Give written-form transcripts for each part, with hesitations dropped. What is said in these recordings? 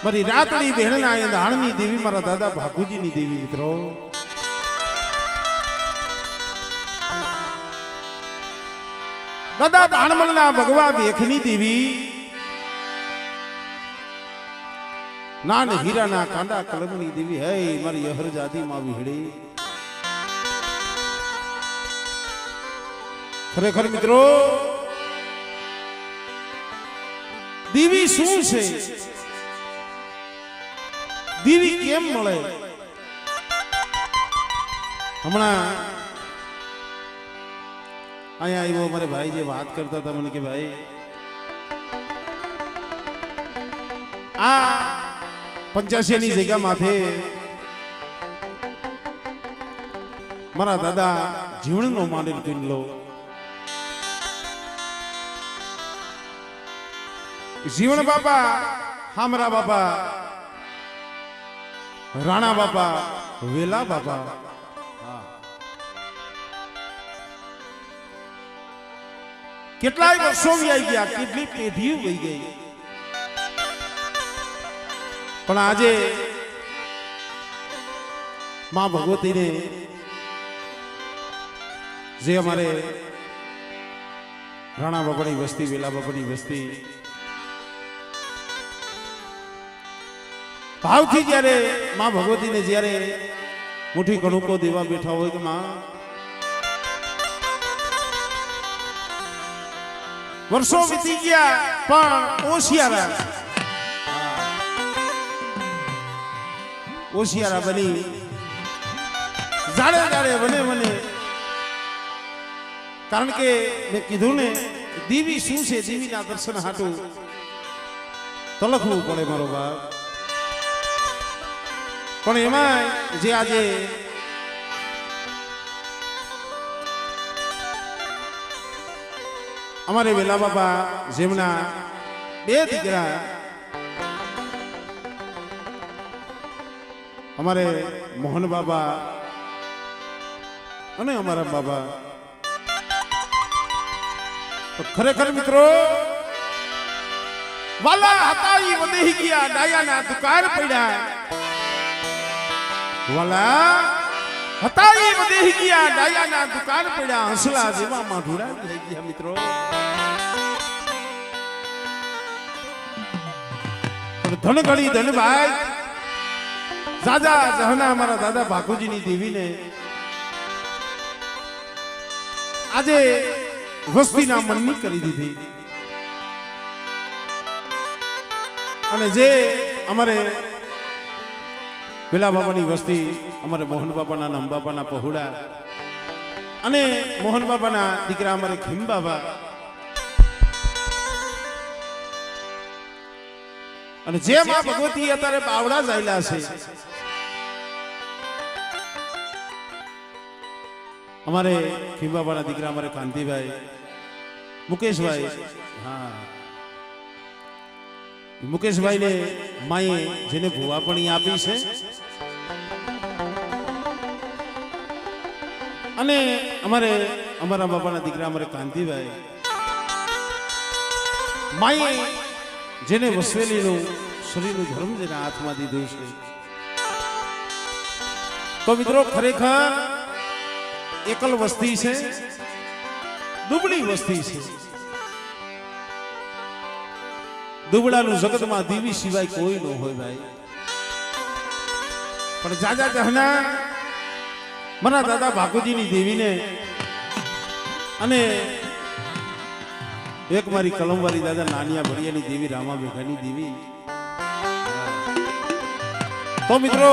મારી રાતડી બહેનના એ દાણની દેવી મારા દાદા ભાગુજીની દેવી મિત્રો. દાદા દાણમલના ભગવા બેખની દેવી નાન હીરાના કાંડા કલમની દેવી હે મારી અહર જાતિ માં વિહળી. ખરેખર મિત્રો દેવી શું છે, દેવી કેમ મળે? હમણાં અહીંયા આવ્યો મારે ભાઈ જે વાત કરતા હતા મને કે ભાઈ આ 85 ની જગ્યા માથે મારા દાદા જીવણનો માંડેલ કિલ્લો જીવણ બાપા, હામરા બાપા, રાણા બાપા, વેલા બાપા કેટલાય વર્ષો આવી ગયા, કેટલી પેઢીઓ વહી ગઈ, પણ આજે માં ભગવતીને જે અમારે રાણા બાપાની વસ્તી, વેલા બાપાની વસ્તી ભાવથી જ્યારે માં ભગવતીને જ્યારે મુઠ્ઠી કણુકો દેવા બેઠા હોય કે માં વર્ષો વીતી ગયા પણ ઓશિયારા બની જાડે જાડે બને મને. કારણ કે મેં કીધું ને દેવી શું છે, દેવીના દર્શન હાટું તલખવું પડે મારો બાપ. પણ એમાં જે આજે અમારે વેલા બાપા જેમના 2 દીકરા અમારે મોહન બાબા અને અમારા બાબા ખરેખર મિત્રો વાલા હતા ઈ વધી ગયા, ડાયાના દુકાર પડ્યા. વાલા હતા ઈ વધી ગયા, ડાયાના દુકાર પડ્યા, હંસલા જેવા માઢુડા થઈ ગયા મિત્રો. ધન ઘડી ધનભાઈ જાજા જહના અમારા દાદા ભાગુજીની દેવીને આજે વસ્તીના મનની કરી દીધી. અને જે અમારે પેલા બાપાની વસ્તી, અમારે મોહન બાપાના, નમ બાપાના પહોળા અને મોહન બાપાના દીકરા અમારે ખીમ બાબા અને જે માં ભગવતી અત્યારે બાવડા જાયલા છે, અમારે ખીમ બાપાના દીકરા અમારે કાંતિભાઈ, મુકેશભાઈ, હા મુકેશભાઈ ને માએ જેને ભુવાપણી આપી છે અને અમારા બાપાના દીકરા અમારે કાંતિભાઈ માએ જેને વસવેલીનું શરીરનું ધર્મ જેના હાથમાં દીધું છે. તો મિત્રો ખરેખર એકલ વસ્તી છે, દુબળી વસ્તી છે. દુબળાનું જગતમાં દેવી સિવાય કોઈ ન હોય ભાઈ. પણ જાજા જહના મારા દાદા ભાગુજીની દેવીને અને એક મારી કલમવાળી દાદા નાનિયા ભડિયાની દેવી, રામા બેઘાની દેવી. તો મિત્રો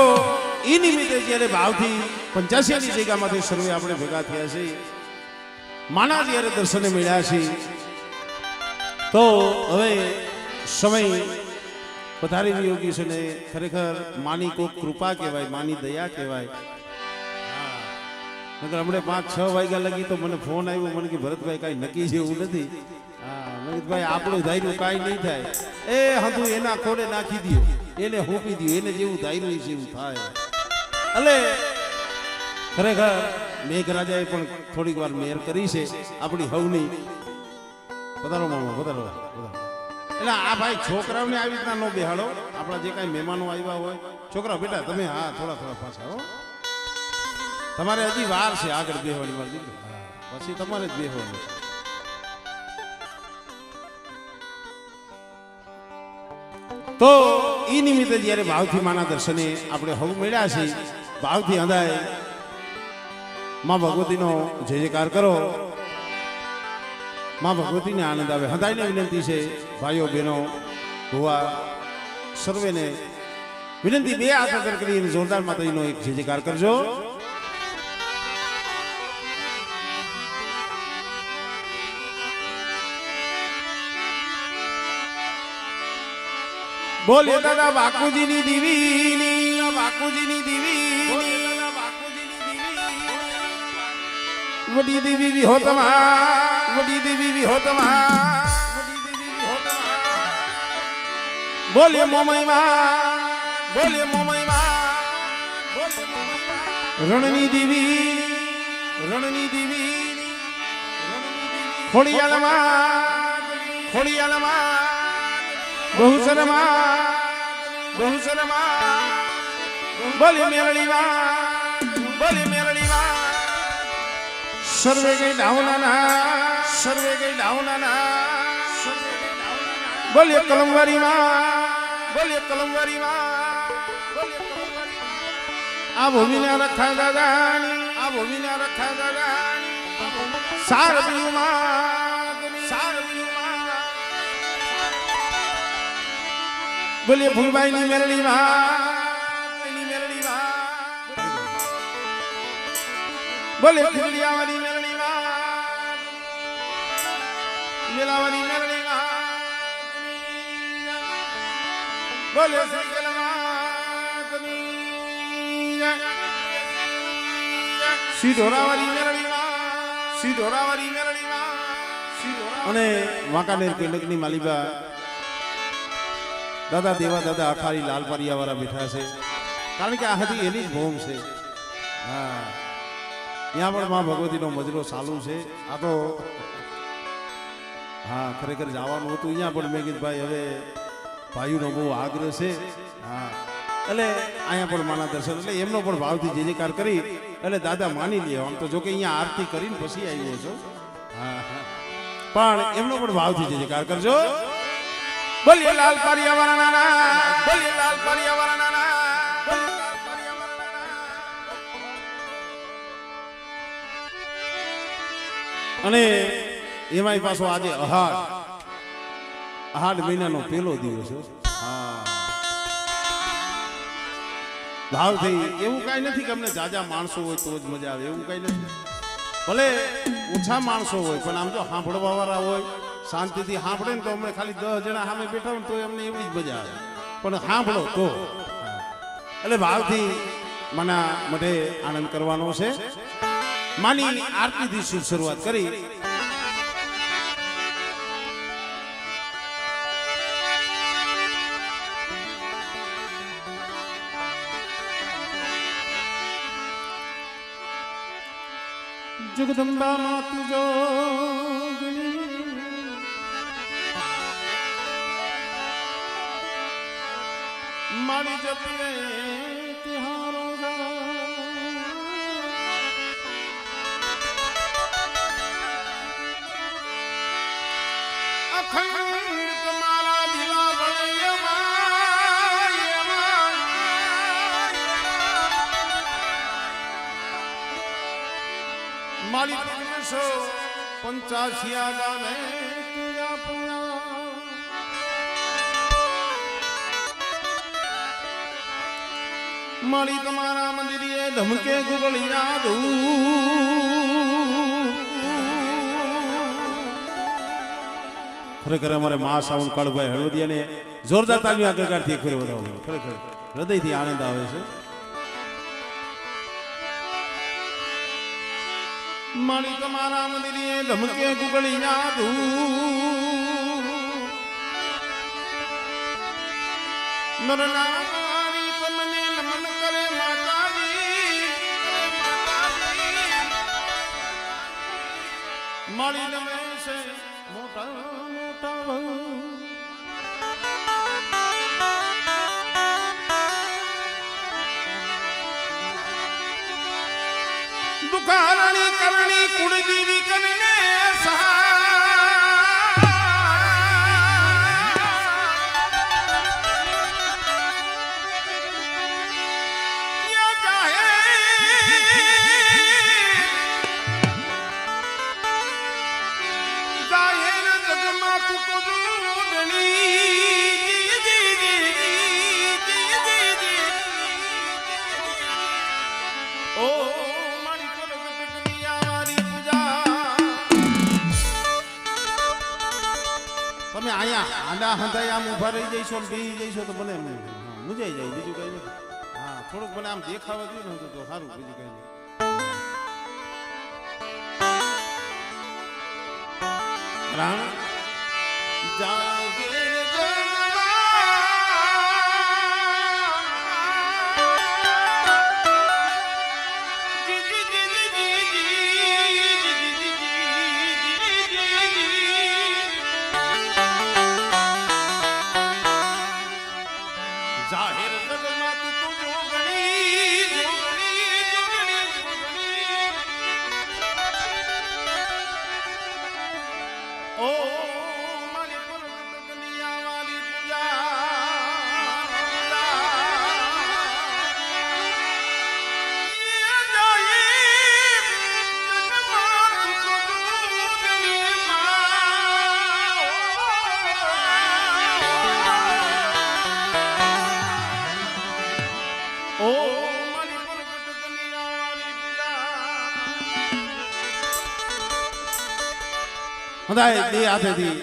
એ નિમિત્તે જ્યારે ભાવથી 85 ની જગ્યામાંથી સર્વે આપણે ભેગા થયા છે, માના જ્યારે દર્શને મળ્યા છે, તો હવે સમય પધારી યોગી છે ને ખરેખર માની કોઈ કૃપા કહેવાય, માની દયા કહેવાય. હમણાં 5-6 વાગ્યા લગી તો મને ફોન આવ્યો, મને કે ભરતભાઈ કાંઈ નક્કી જેવું નથી. ભાઈ આપણું ધાર્યું કાંઈ નહીં થાય, એ હંધું એના ખોડે નાખી દો, એને હોપી દો, એને જેવું ધાર્યું જેવું થાય. એટલે ખરેખર મેઘરાજાએ પણ થોડીક વાર મેર કરી છે આપણી હવની. પધારો મામા, પધારો. એટલે આ ભાઈ છોકરાઓને આવી રીતના નો બેહાડો. આપણા જે કાંઈ મહેમાનો આવ્યા હોય, છોકરાઓ બેટા તમે હા થોડા પાછા હો. તમારે હજી વાર છે આગળ બેહવાની મરજી. પછી તમારે જ બેહવાનું. તો એ નિમિત્તે જ્યારે ભાવથી માના દર્શને આપણે હવ મળ્યા છીએ, ભાવથી હંધાય માં ભગવતીનો જય જયકાર કરો. માં ભગવતીને આનંદ આવે. હંધાઈને વિનંતી છે ભાઈઓ બહેનો ભુવા સર્વેને વિનંતી, બે હાથ આગળ કરીને જોરદાર માતાજીનો એક જય જયકાર કરજો. બોલે દાદા બાકુજીની દીવીની, બાકુજીની દીવી, વડી દેવી વિહોતમા, વડી દેવી વિહોતમા, બોલે મોમઈમાં, બોલે મોમઈમાં, રણની દેવી, રણની દેવી, ખોડિયાલમાં, ખોડિયાલમાં, બહુસરમાં, બહુસરમાં, બોલે મેલડીમાં, બોલે મેલડીમાં, સર્વે ગઈ ડાઉનાના, સર્વે ગઈ ડાઉનાના, બોલે કલમવારીમાં, બોલે કલમવારીમાં, આ ભૂમિના રખા દાદાની, આ ભૂમિના રખા દાદાની, સારબીમાં, સારબીમાં, બોલે ફૂલબાઈની મેલડીમાં, એની મેલડીમાં, બોલે ખીરડિયાવાળી મેલડીમાં, મેલાવાળી મેલડીમાં, બોલે શ્રીકલમાં, શીઢોરાવાળી મેલડીમાં, શીઢોરાવાળી મેલડીમાં, અને વાંકાનેર કેન્ડકની માલિબા દાદા દેવા દાદા અખારી લાલપારિયા વાળા બેઠા છે, કારણ કે આ હતી એની જ ભોમ છે. હા, ત્યાં પણ માં ભગવતીનો મજરો ચાલુ છે. આ તો હા ખરેખર જવાનું હતું અહીંયા, પણ મેં કીધું ભાઈ હવે ભાઈઓનો બહુ આગ્રહ છે. હા, એટલે અહીંયા પણ માના દર્શન, એટલે એમનો પણ ભાવથી જય જયકાર કરી એટલે દાદા માની લે. આમ તો જો કે અહીંયા આરતી કરીને પછી આવ્યો છો. હા, પણ એમનો પણ ભાવથી જય જયકાર કરજો. બોલીએ લાલ પારિયા વાળા નાના, બોલીએ લાલ પારિયા વાળા નાના, બોલીએ લાલ પારિયા વાળા નાના. અને એમાંય પાછો આજે અહાડ મહિનાનો પહેલો દિવસ. હા, ભાવથી એવું કઈ નથી કે અમને જાજા માણસો હોય તો જ મજા આવે, એવું કઈ નથી. ભલે ઓછા માણસો હોય પણ આમ જો સાંભળવા વાળા હોય, શાંતિથી સાંભળે ને તો અમને ખાલી 10 જણા સામે બેઠા હોય તો અમને એવી જ મજા આવે, પણ સાંભળો તો. એટલે ભાવથી મના માટે આનંદ કરવાનો છે. માની આરતીથી શુભ શરૂઆત કરી. જગદંબા માતુ જોગણી, મારી જપીએ તિહારો અખંડ તમારા દિલા ભણ્યમાં મારી 85 ગાને તુજા પૂરા. મારી તમારા મંદિરે ધમકે ગુગળી યાદ. ખરેખર અમારે મા સાવન કાળભાઈ હળવદિયાને જોરદાર તાલીમ આગળથી એક ફેર વધાવો. ખરેખર હૃદયથી આનંદ આવે છે. મારી તમારા મંદિરે ધમકે ગુગળી યાદ. નરનારી તમને નમન કરે માતાજી, મારી નમે છે મોટા મોટા કુળદેવી કનને તમે અહીંયા આડા હંધાઈ આમ ઊભા રહી જઈશો ને બેસી જઈશો તો મને મુજાઈ જાય બીજું કઈ નહીં. હા થોડુંક મને આમ દેખાવા દો ને તો સારું બીજું કઈ નહીં. રાણ જાગે જાહેર જગમાં તું તો જોગણી જોગણી જોગણી ઓ મારી પરગટનિયા વાલી પૂજા બધાય બે હાથેથી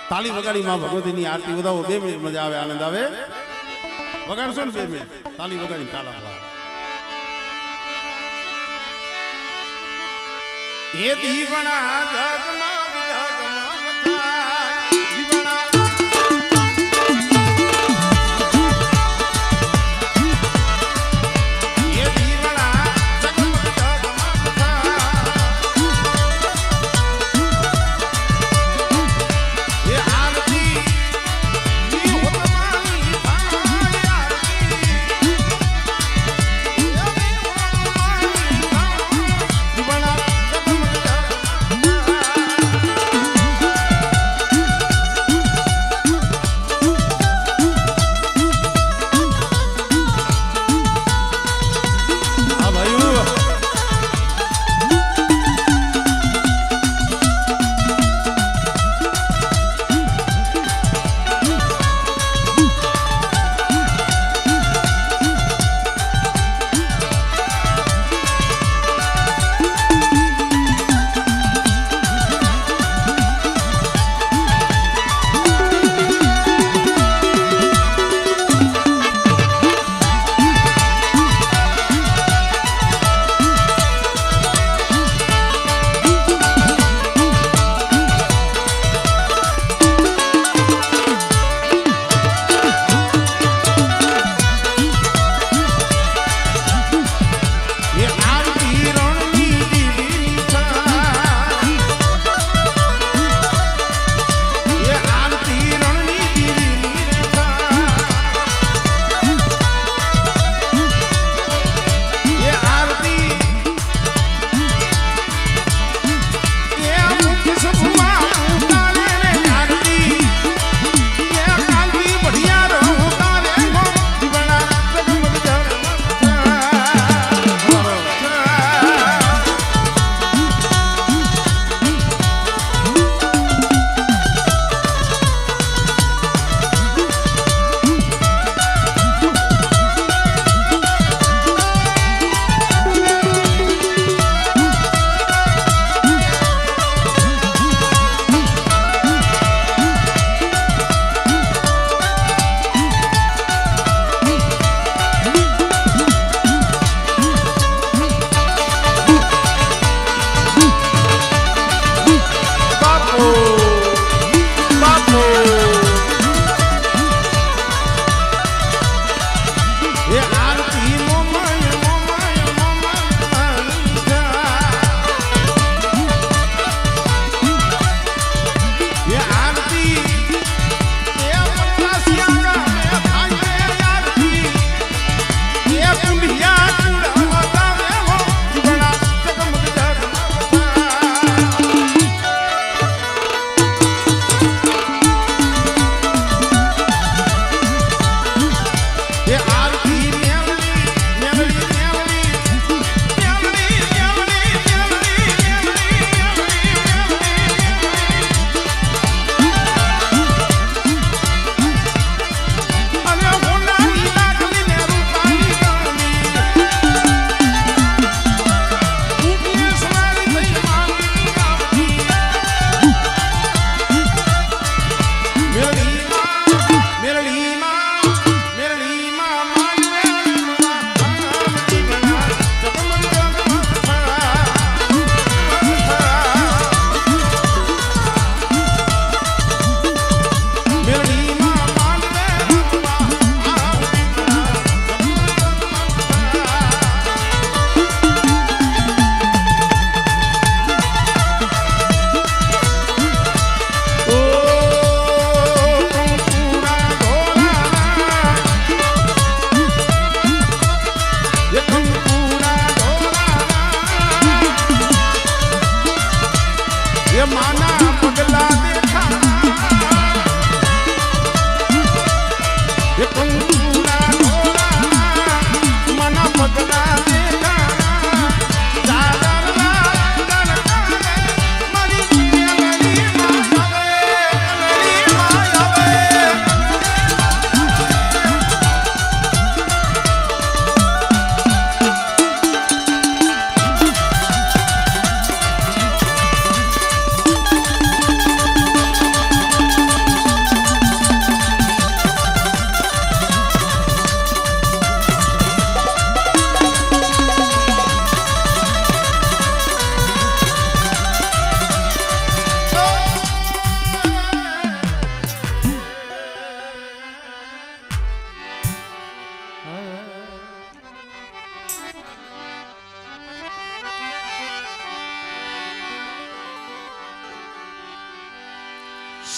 તાળી વગાડી માં ભગવતીની આરતી વધાવો. 2 મિનિટ મજા આવે, આનંદ આવે. વગાડશો ને 2 મિનિટ તાળી વગાડી તાલા એ દીવણા જગમાં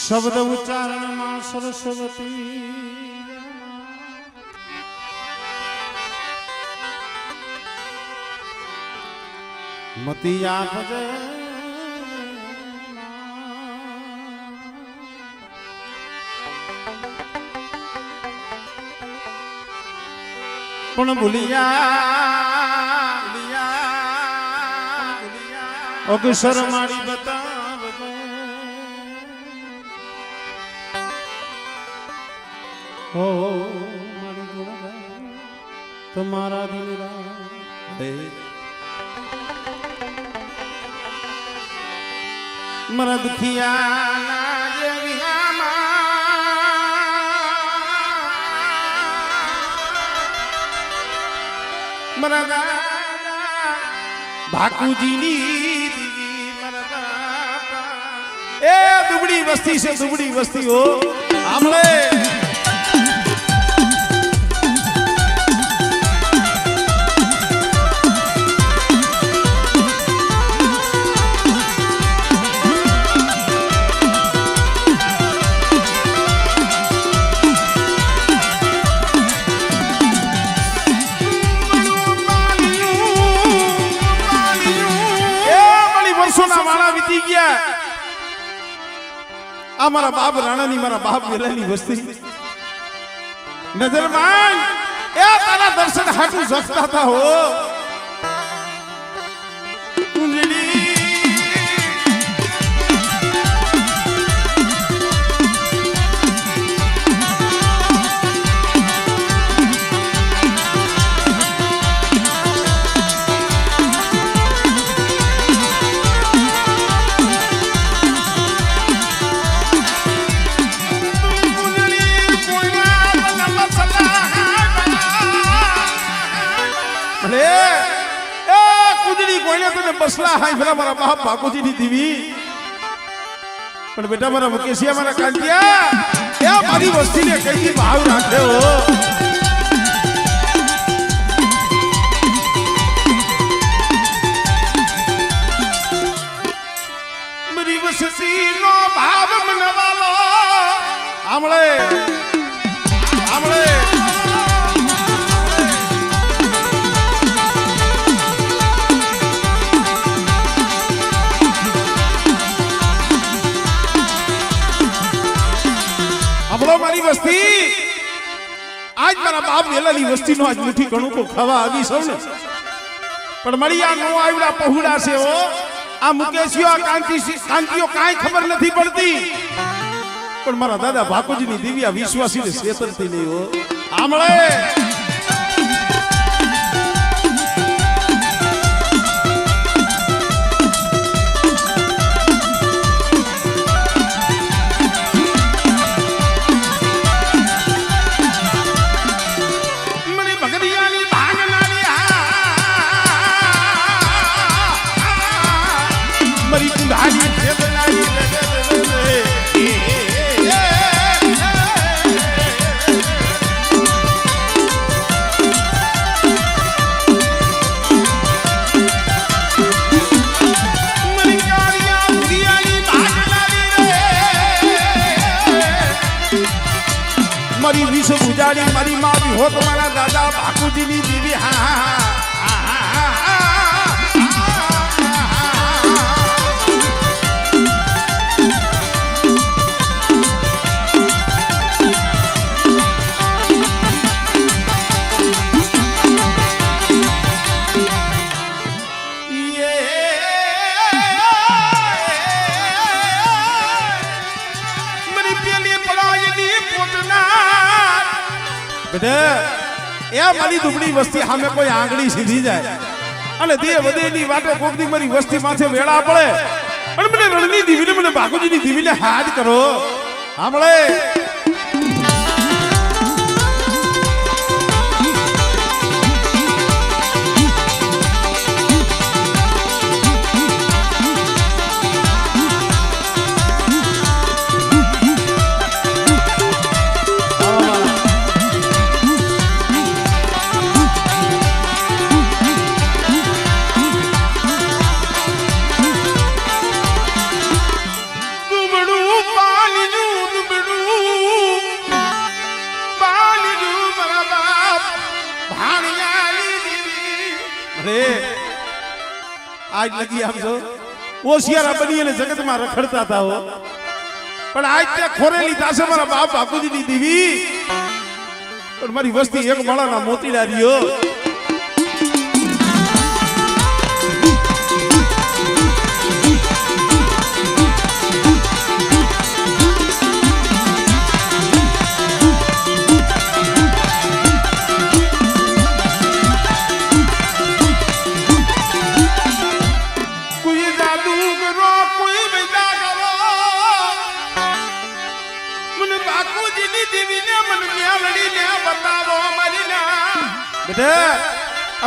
શબ્દ ઉચ્ચારણમાં સરસ્વતી મતી આપજે પણ ભૂલિયા અક્ષર મારી બતાવજે હો મારી ગુણ તમારા દિલ રાહે મારા દુખિયા મારા દાદા ભાકુજીની એ દુબળી વસ્તી છે દુબળી વસ્તી હો આમળે મારા બાપ રાણાની મારા બાપ વેલાની વસ્તી નજર માંગ એ તારા દર્શન હાટું જગતા હતા હો બસલા હાઈ ફરા મારા બાપ બાપુજીની દીવી પણ બેટા મારા મુકેશિયા મારા કાંતિયા એ મારી વસ્તીને કઈ ભાવ રાખ્યો મારી વસ્તીનો ભાવ મનવાલો આમળે આમળે મારી વસ્તી આજ મારા બાપ વેલાની વસ્તીનો આજ મુઠ્ઠી ઘણું તો ખાવા આવી સૌ ને પણ મળી આ નો આવડા પહોળા છે ઓ આ મુકેશિયો આ કાંતિઓ કાંઈ ખબર નથી પડતી પણ મારા દાદા ભાકોજીની દિવ્યા વિશ્વાસીને છેતરતી નહીં હો આમળે મારી વિષ ગુજારી મારી માં બી હોત મારા દાદા બાપુજીની દીવી એ મારી દુબળી વસ્તી સામે કોઈ આંગળી સીધી જાય અને તે વધેની વાટે કોકની મારી વસ્તી માથે વેળા પડે અને મને રણની દીવીને મને બાકુજીની દીવીને હાથ કરો સાંભળે પાણી અરે આજ લગી આમ જો ઓશિયારા બની અને જગતમાં રખડતા હતા હો, પણ આજ ત્યાં ખોરેલી તાસે મારા બાપ બાપુજીની દીવી, પણ મારી વસ્તી એક માળાના મોતીડા રહ્યો.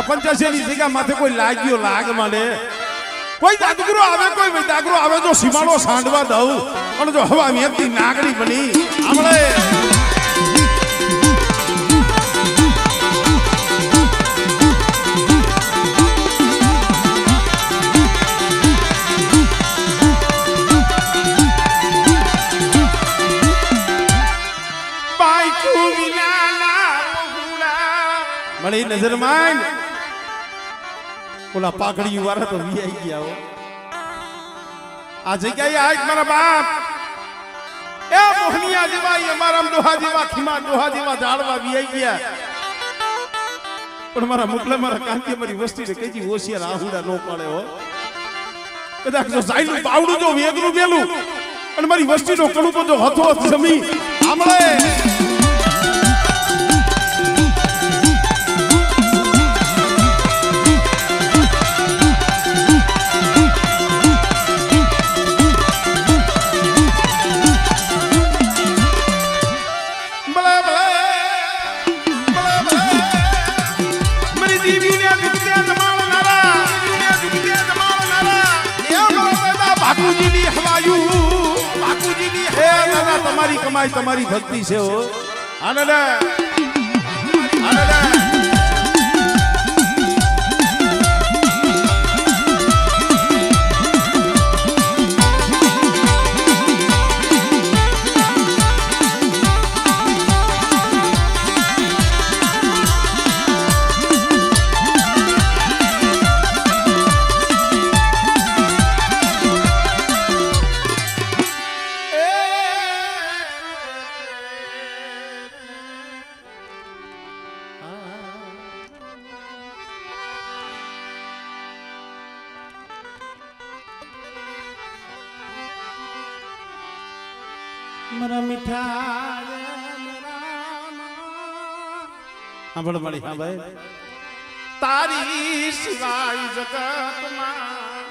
પંચાસી જગ્યા માથે કોઈ લાગ્યો લાગ મને, કોઈ જાદુગરો આવે, કોઈ વૈદાગરો આવે તો સીમાડો સાંડવા દઉં, પણ જો હવા મેથી નાગડી બની આમળે મળી નજર માં ઓલા પાઘડી વાળા તો વીઆઈ ગયા હો. આ જગ્યાએ આજ મારા બાપ એ મોહનિયા જેવા અમારા ડોહા જેવા ખીમા ડોહા જેવા ઝાડવા વીઆઈ ગયા, પણ મારા મુકલે મારા કાંતિ મારી વસ્તીને કઈજી ઓશિયાર આહુડા નો પડે હો. કદાચ જો સાઈનું બાવડું જો વેગરું વેલું અને મારી વસ્તીનો કણુકો જો હથો જમી આમળે તમારી કમાઈ તમારી ભક્તિ છે હો. આનંદ મારા મીઠા હા બોલો મળી હા ભાઈ તારી સિવાય જગતમાં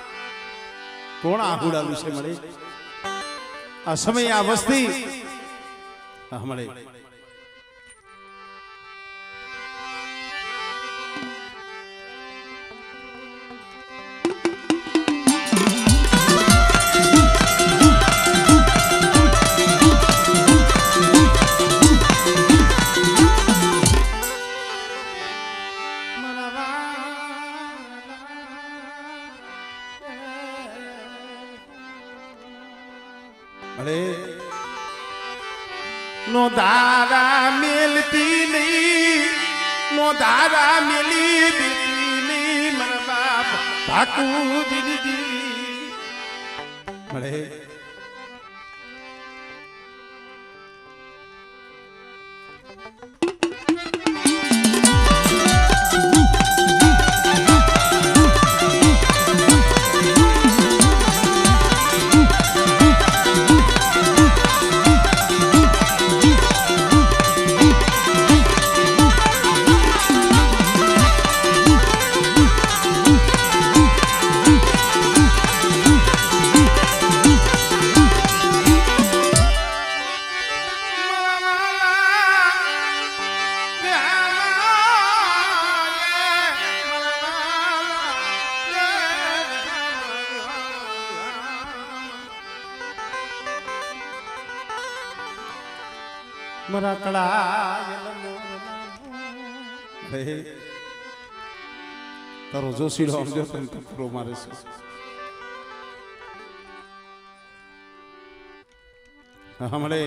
કોણ આહુડાલું છે મળે આ સમય આ વસ્તી હા મળે નો દારા મેલતી નહીં, નો દારા મેલી દેતી નહીં, મારા બાપ ભાકુજી દીદી મળે મારા કળા તારો જોશીલો આવજો તને ટપરો મારે છે હમણે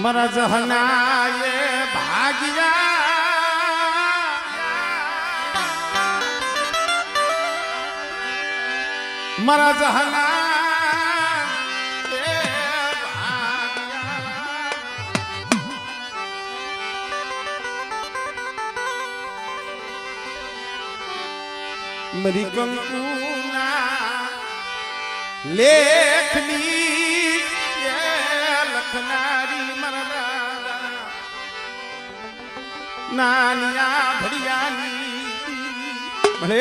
મારા જહના એ ભાગ્યા મારા જહના એ ભાગ્યા મરી કંકુના લેખની લખનારી મરદા નાનિયા ભડિયાની ભલે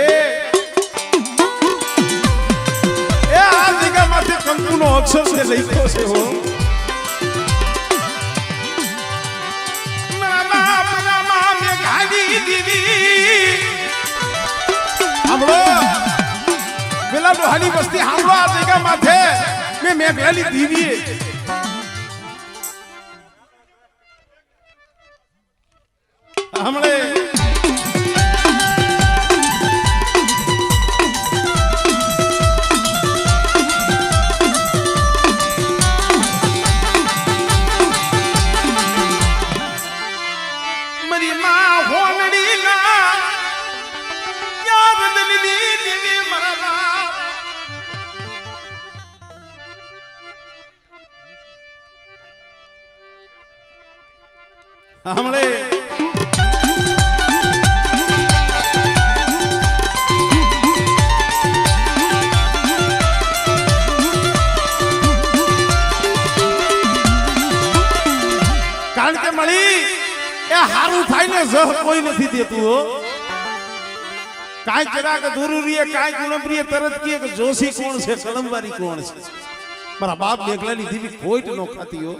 એ આ જગ્યામાંથી કંકુનો અક્ષર છે લખ્યો છે હો મારા બાપના મામે ગાડી દીધી સાંભળો પેલા ડોહાની વસ્તી સાંભળો આ જગ્યા માથે મેં પહેલી દીવી હમણે મરી માં હોનડી ના યાદ દીદી મરવા હમણે કારણ કે મળી એ હારું થાય ને જહ કોઈ નથી દેતું હો કાંઈ જરાક જરૂરી કાંઈ ગુણપ્રિય તરત કે જોશી કોણ છે કલમવારી કોણ છે મારા બાપ મેઘલાની દીવી ખોટ નો ખાતી હો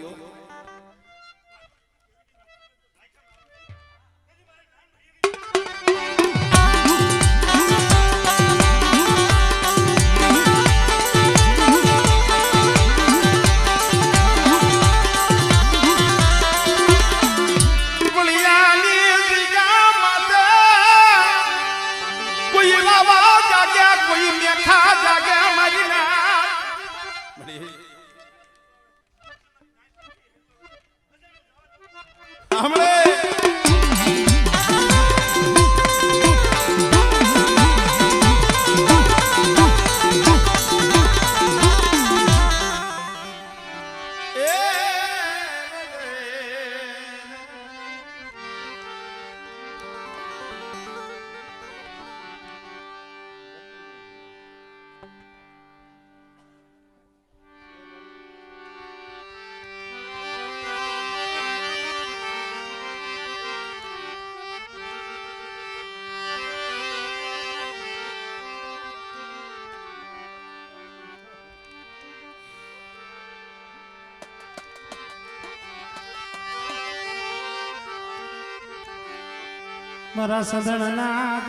મારા સદણના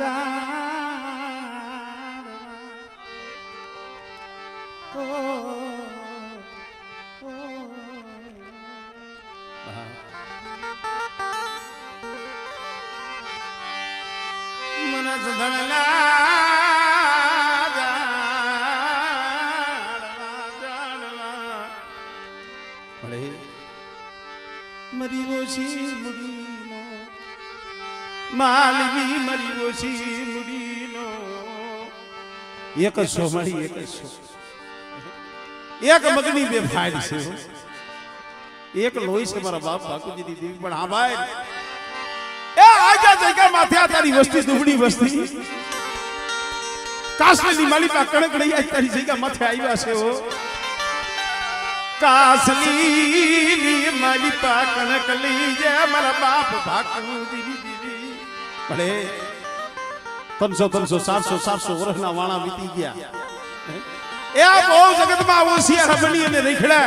મના સદણના મરી રોશી મુડીનો માલવી મરી રોશી મુડીનો એક જ છો મળી એક જ છો એક મગની બે ફાઇલ છે એક લોહી છે મારા બાપ બાપુજીની દેવી પણ હા ભાઈ એ આજા જગ્યા માથે આ તારી વસ્તી દુબળી વસ્તી કાસલી માલિકા કણકડી આ તારી જગ્યા માથે આવ્યા છે હો કાસલી માલિકા કણકલી જે મારા બાપ બાપુજીની દેવી ભલે 300 400 વર્ષના વાણા વીતી ગયા એ આ બહુ જગતમાં ઓસિયાર બની અને રેખડા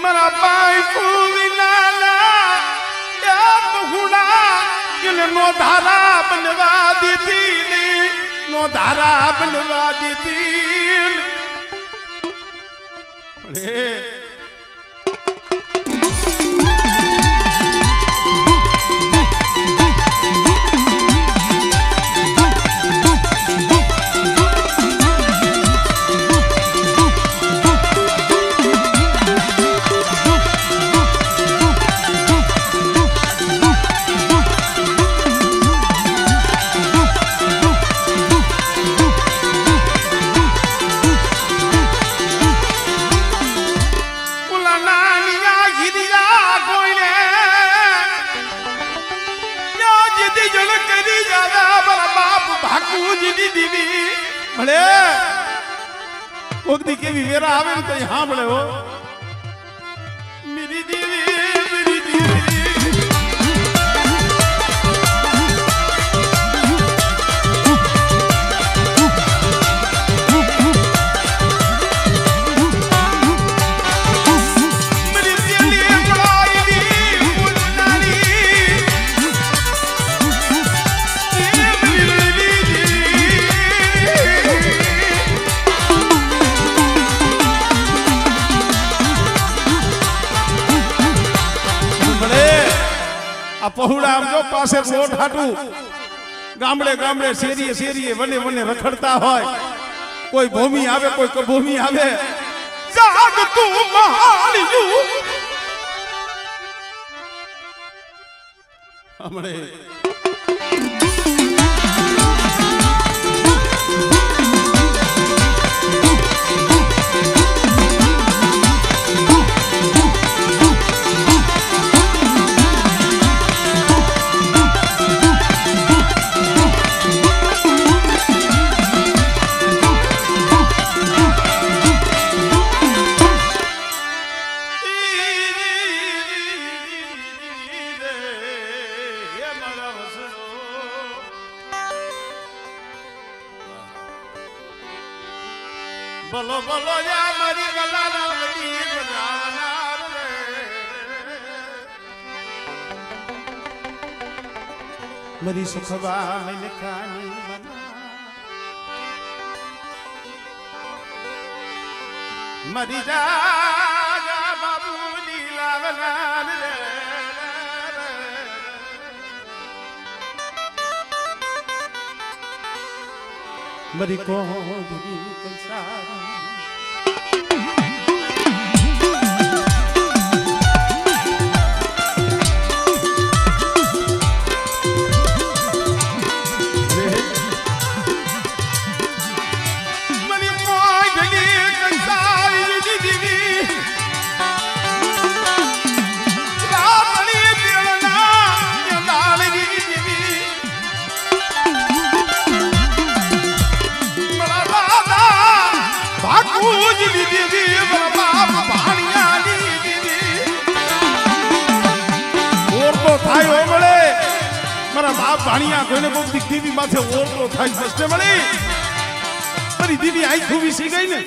મારા ભાઈ ફૂવિલાલા નો ધારા બનવા દીધી નો ધારા બનવા દીધી ભલે કોક દી કેવી વેરા આવે ને તો સાંભળે હો મેરી દેવી મેરી દેવી પહોળા આમ જો પાસે લોટ હાટું ગામડે ગામડે શેરીએ શેરીએ વને વને રખડતા હોય કોઈ ભૂમિ આવે કોઈ કભૂમિ આવે જાગ તું માળિયું હમણે બોલો બોલો યા મારી ગલાના વડી બજાના રે મારી સુખવા મેને ખાની બના મારી જા બાબુ લીલાવના રે મારી કોહરી કંસારી મારા બાપ ભાણિયા કોઈને બહુ દીકરી માથે ઓરતો થાય સસ્તે મળી મારી દીદી આઈ ખૂબી સી ગઈ ને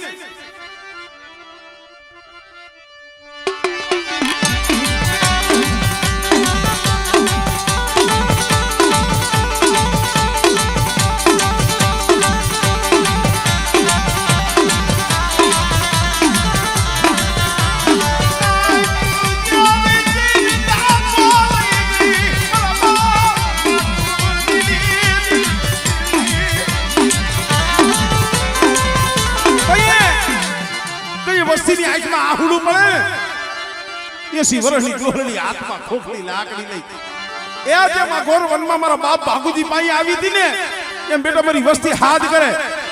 વસ્તીની આંખમાં આહુડું મળે 80 વર્ષની ગોરડી હાથમાં ખોખલી લાકડી લઈ એ જેમાં ગોર વનમાં મારા બાપ ભાગુજી પાઈ આવી હતી ને એમ બેટા મારી વસ્તી હાથ કરે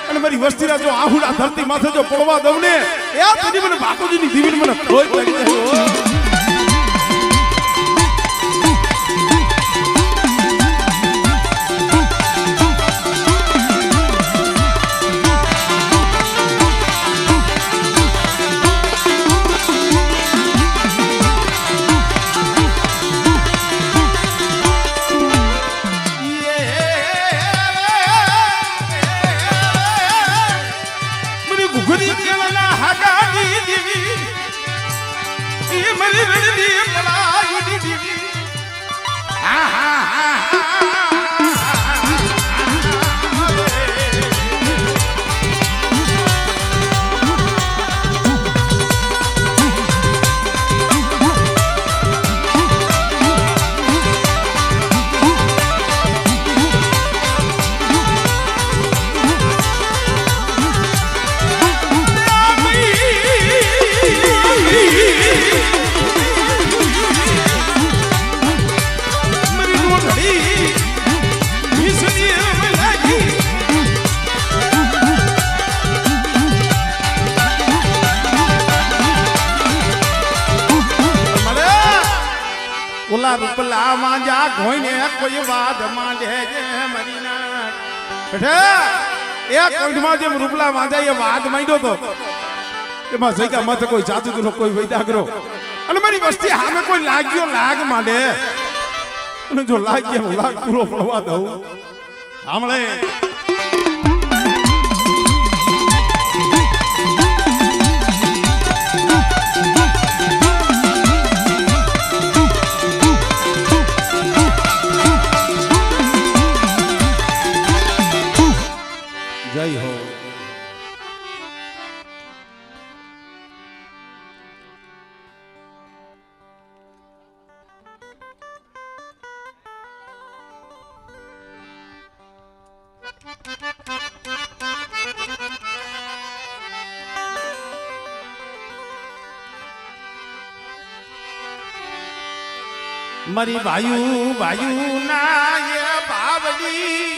અને મારી વસ્તીના જો આહુડા ધરતી માથે જો પડવા દઉં ને એ તેથી મને ભાગુજીની દીવીને મને ખોઈ પડી જાય ઘુઘરી કેળના હાગાની દીવી મરી રણની પલાયુની દીવી હા હા હા રૂપલા માંજા કોઈને કોઈ વાત માંડે જે મરીના બેઠા એ કોઈમાં જેમ રૂપલા માંજા એ વાત માંડ્યો તો એમાં જગ્યા મત કોઈ જાદુનો કોઈ વૈદાગરો અને મારી વસ્તી સામે કોઈ લાગ્યો લાગ માંડે અને જો લાગ્યો લાગ પૂરો પડવા દઉં સાંભળે જય હો મારી ભાયુ ના એ બાવડી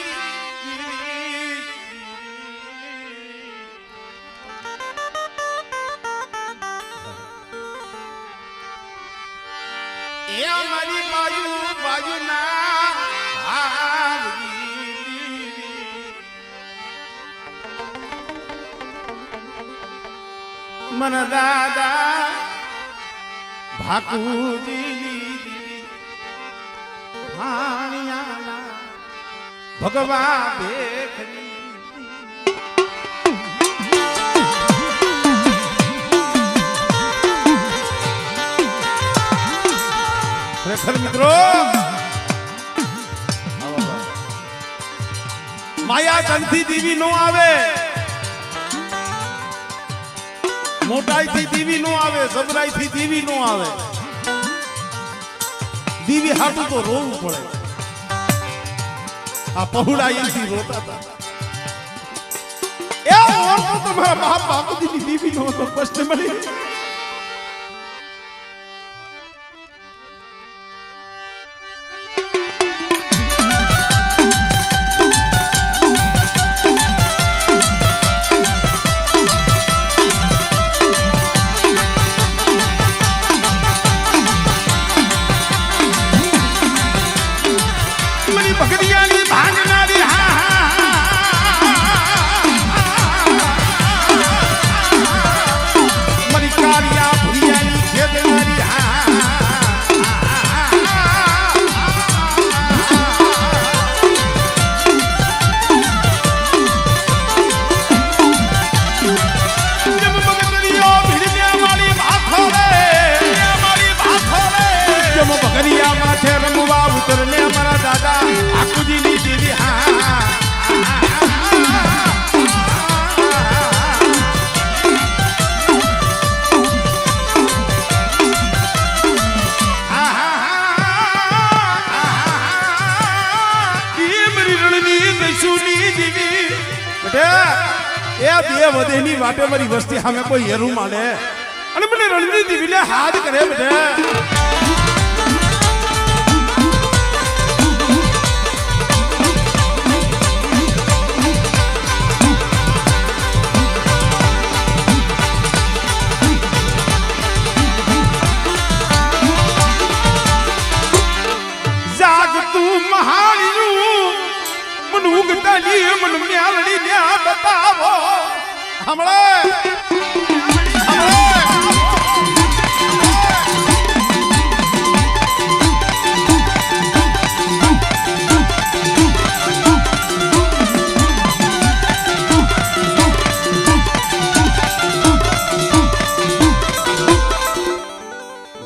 મારી બાજુ ના મન દાદા ભાકુજી ભગવા દેખની ખરેખર મિત્રો માયા ચંદથી દીવી નો આવે મોટાઈથી દીવી નો આવે જબરાઈથી દીવી નો આવે દીવી હાટું તો રોવું પડે આ પહોળાઈથી રોતા હતા એ ઓર તો મારા બાપ બાપુજીની દીવી નો તો કષ્ટ મળી વધેની વાટે મારી વસ્તી સામે કોઈ હેરું માને અને મને રણજીત વિલે હાથ કરે બેટા જાગ તું મહાળ્યું મન ઉગતાની મન મ્યાલડી ન્યા બતાવો હમણે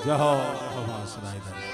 જય જહો સરાય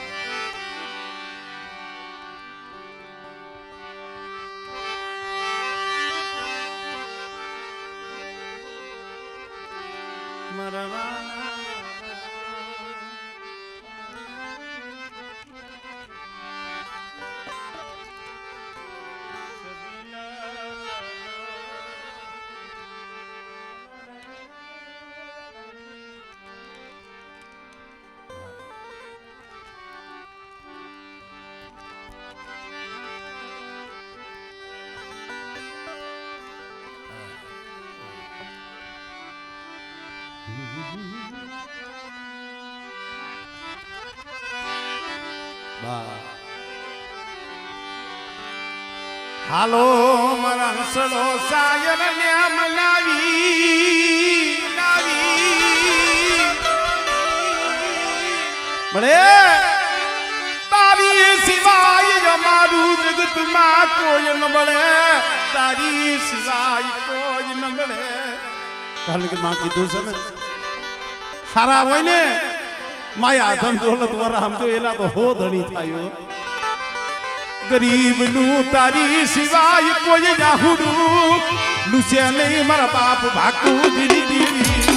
હાલો મારા હસડો સાયર ને મનાવી મળે તારી સિવાય અમારું જગતમાં કોઈ ન મળે તારી સિવાય કોઈ ન મળે કારણ કે માં કીધું છે ને સારા હોય ને માયા ધન દોલત વાળા આમ તો એના તો હો ધણી થાય ગરીબ નું તારી સિવાય કોઈ જાહુડું લુસે નહીં મારા બાપ ભાકું દીદી દીદી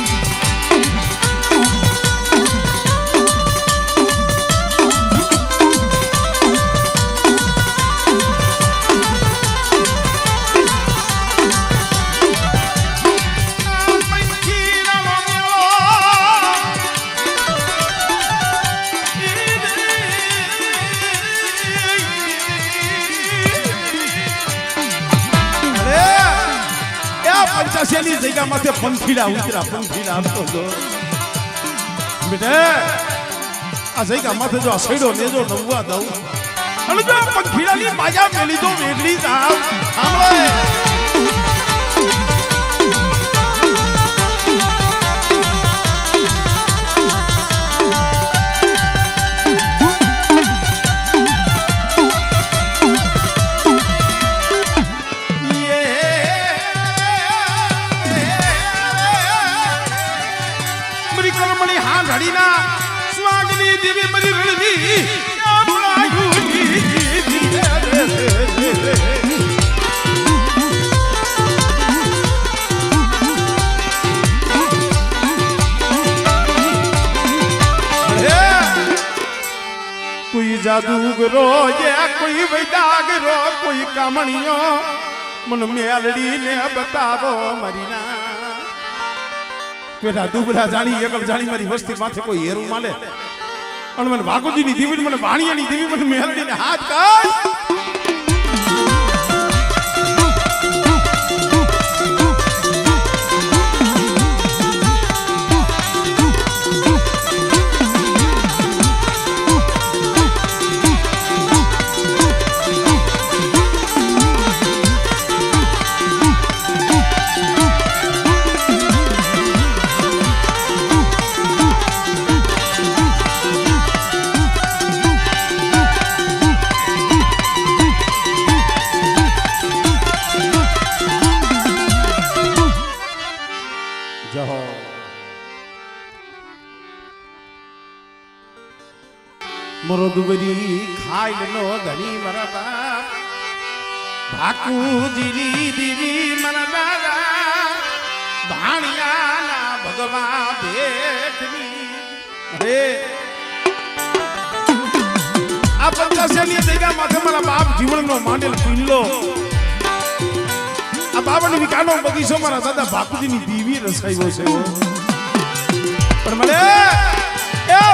પંચાસી જગ્યા માથે પંખીડા ઉતરા પંખીડા આપતો હતો બેટા આ જગ્યા માથે જો આ સૈડો નેજો નવવા દઉં અને જો પંખીડાની માજા મેલી તો વેગળી જાવ સાંભળે સ્વાગની દેવી મરી રણવી કોઈ જાદુગરો કોઈ વૈદાગરો કોઈ કામણીઓ મન મેલડી ને બતાવો મરીના પેલા દુબળા જાણી એકલ જાણી મારી વસ્તી માથે કોઈ હેરું માલે અને મને વાઘુજીની દેવી મને વાણિયાની દેવી મને મેલડીને હાથ કાઢ મોરો દુબરી ખાઈ નો ધણી મારા બાપ ભાકુજીની દીવી મારા દાદા ભાણિયાના ભગવા ભેટની રે આ પંચાસની જગ્યા માથે મારા બાપ જીવનનો માંડેલ પીલો આ બાબાની વિકાનો બગીચો મારા દાદા ભાકુજીની દીવી રસાયો છે પણ મને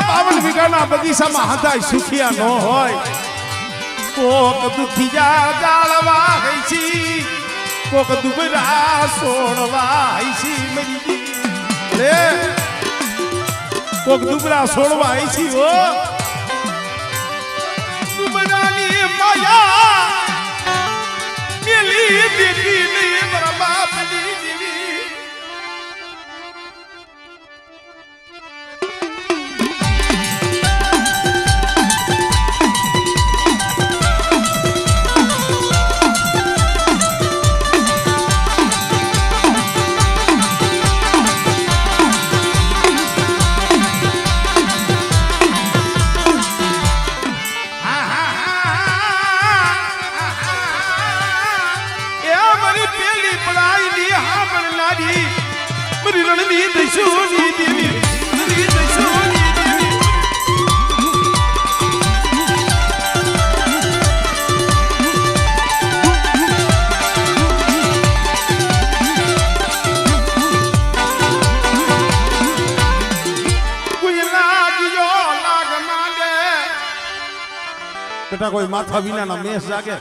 બાવન વીઘાના બગીચામાં હદાય સુખિયા ન હોય કોક દુખિયા જાળવા હૈસી કોક દુબરા સોડવા હૈસી મરી રે કોક દુબરા સોડવા હૈસી હો દુબરાની માયા મેલી દીદી ને મારા બાપની દીવી બેટા કોઈ માથા વિનાના મેસ જાગે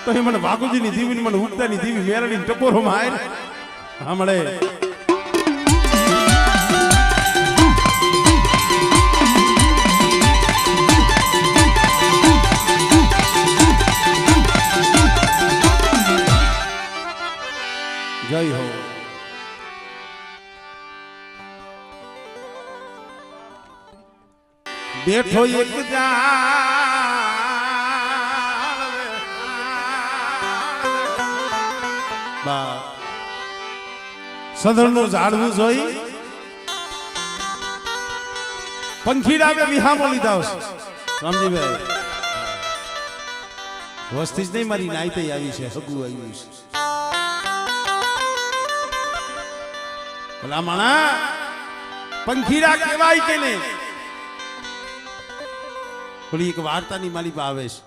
તો એ મને ભાગુજીની દીવી મને ઉગતાની દીવી મેરડી ટપોરોમાં આવે ને હમણે જય હો બેઠો એક સદરનું ઝાડવું જોઈ પંખીડા વિહામો લીધા હશે રામજીભાઈ વસ્તી જ નહીં મારી નાઈતે આવી છે હગુ આવ્યું છે ભલા માણા પંખીડા કહેવાય કે નહીં થોડી એક વાર્તાની મારી પાસે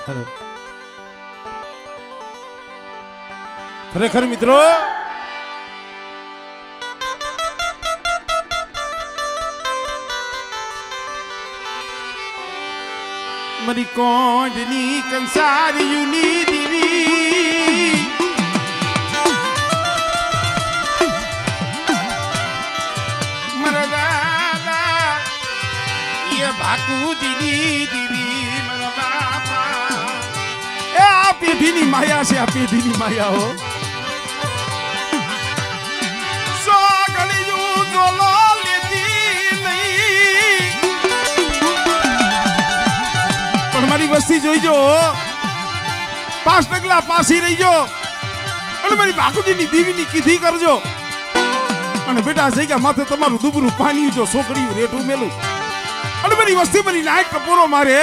આવે છે ખરેખર મિત્રો મારી કોંડની કંસારીયુની દીવી મારા દાદા એ ભાકુજીની દીવી મારા બાપા એ આ પેઢીની માયા છે આ પેઢીની માયા હો મારી વસ્તી જોઈજો 5 ડગલા પાસી રહીજો અને મારી ભાકુજીની દીવીની કીધી કરજો અને બેટા જગ્યા માથે તમારું દુબરું પાણી જો છોકરીયું રેઠું મેલું અને મારી વસ્તી મારી નાયક ટપોરો મારે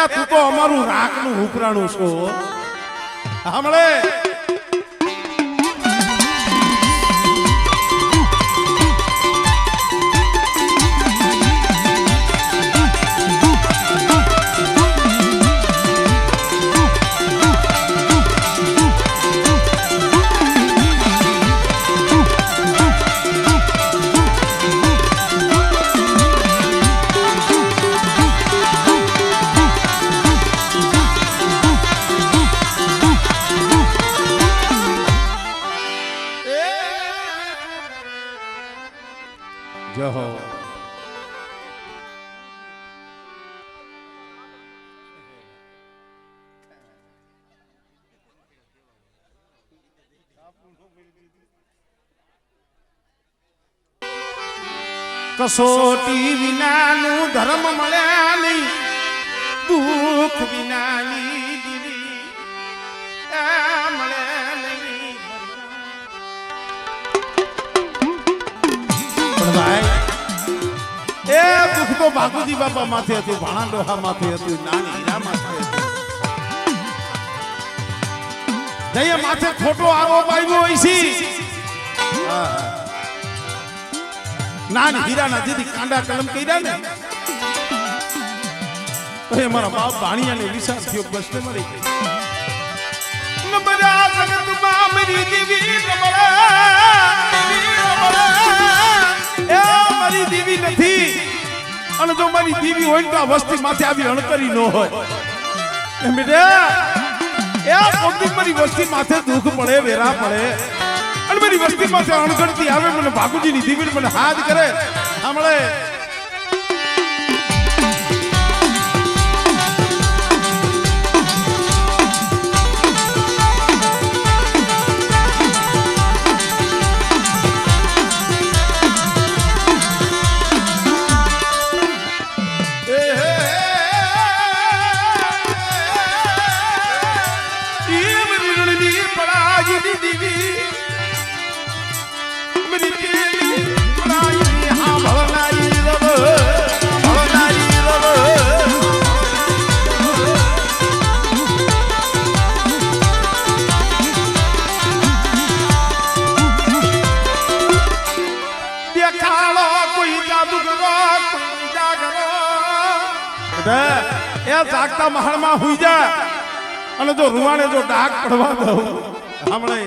તું તો અમારું રાખનું ઉપરાણું છો હમણે જહો કસોટી વિનાનું ધર્મ મળ્યા નહીં દુઃખ વિનાની દીવી મળે નહીં પણ ભાઈ એ દુઃખ તો બાપુજી બાપા માથે હતું ભાણા ડોહા માથે હતું નાની હીરા માથે હતું જઈએ માથે ખોટો આરોપ આવ્યો હોય છે નાની હીરાના દીદી કાંડા કલમ કર્યા ને પછી મારા બાપ ભાણિયાને વિશ્વાસ થયો બસ ને મરી ગઈ નબરા જગતમાં મારી દેવી એ મારી દેવી નથી અને જો મારી દેવી હોય તો આ વસ્તી માથે આવી અણકરી ન હોય એ બેટા એ પોતે મારી વસ્તી માથે દુઃખ પડે વેરા પડે અને મારી વસ્તી માથે અણગણતી આવે મને ભાગુજીની દેવી મને હાથ કરે સાંભળે જાગતા મહાલમાં હુઈ જા અને જો રૂવાને જો ડાક પડવા દઉં હમણે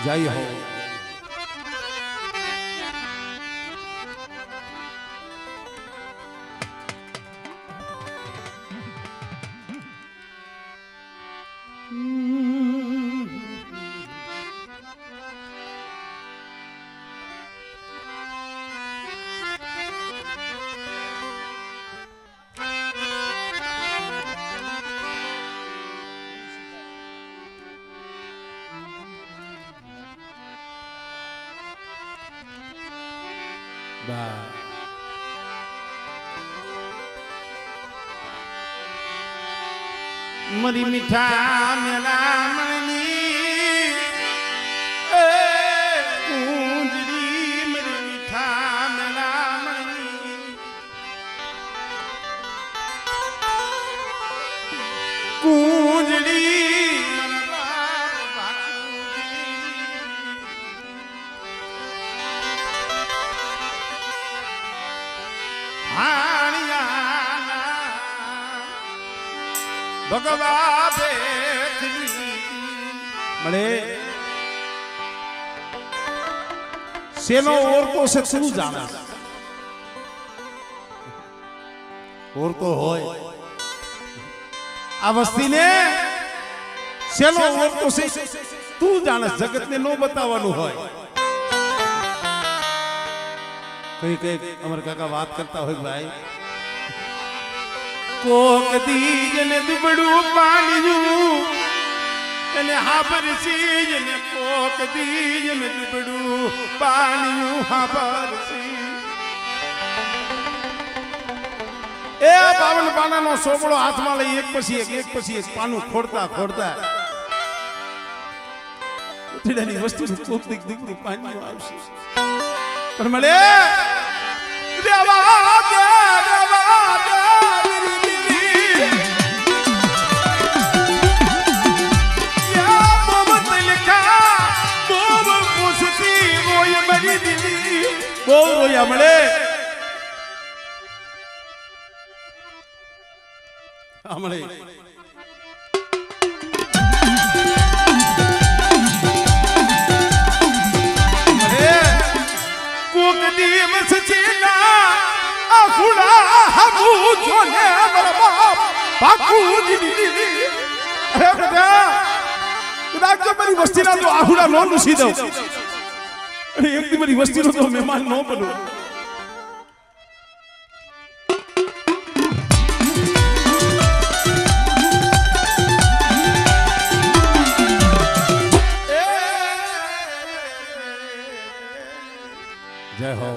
જય હો મરી મીઠા મેલામણી કુંજરી મરી મીઠા મેલામણી કુંજરી ભગવા મળે શેનો ઓરતો છે શું જાણે ઓરતો હોય આ વસ્તીને શેનો ઓરતો છે તું જાણે જગતને નો બતાવવાનું હોય કઈ કઈ અમારા કાકા વાત કરતા હોય ભાઈ કોક દીજ ને દુબડું પાણીયું અને હાબરસી ને કોક દીજ ને દુબડું પાણીયું હાબરસી એ બાવન પાનાનો સોબળો હાથમાં લઈ એક પછી એક પાનું ખોડતા ખોડતા ઉથડાની વસ્તુ કોક દીકરી પાણીયું આવશે પણ મળે દેવા દે બહુ રોયા મળે હમણે કોક દિવસ ચેલા આખુડા હમુ જોને બરબાપ બાકુજી અરે બધા કદાચ મારી વસ્તીના તો આખુડા નો નુસી દઉં એક દી મારી વસ્તીનો તો મહેમાન ન બનો જય હો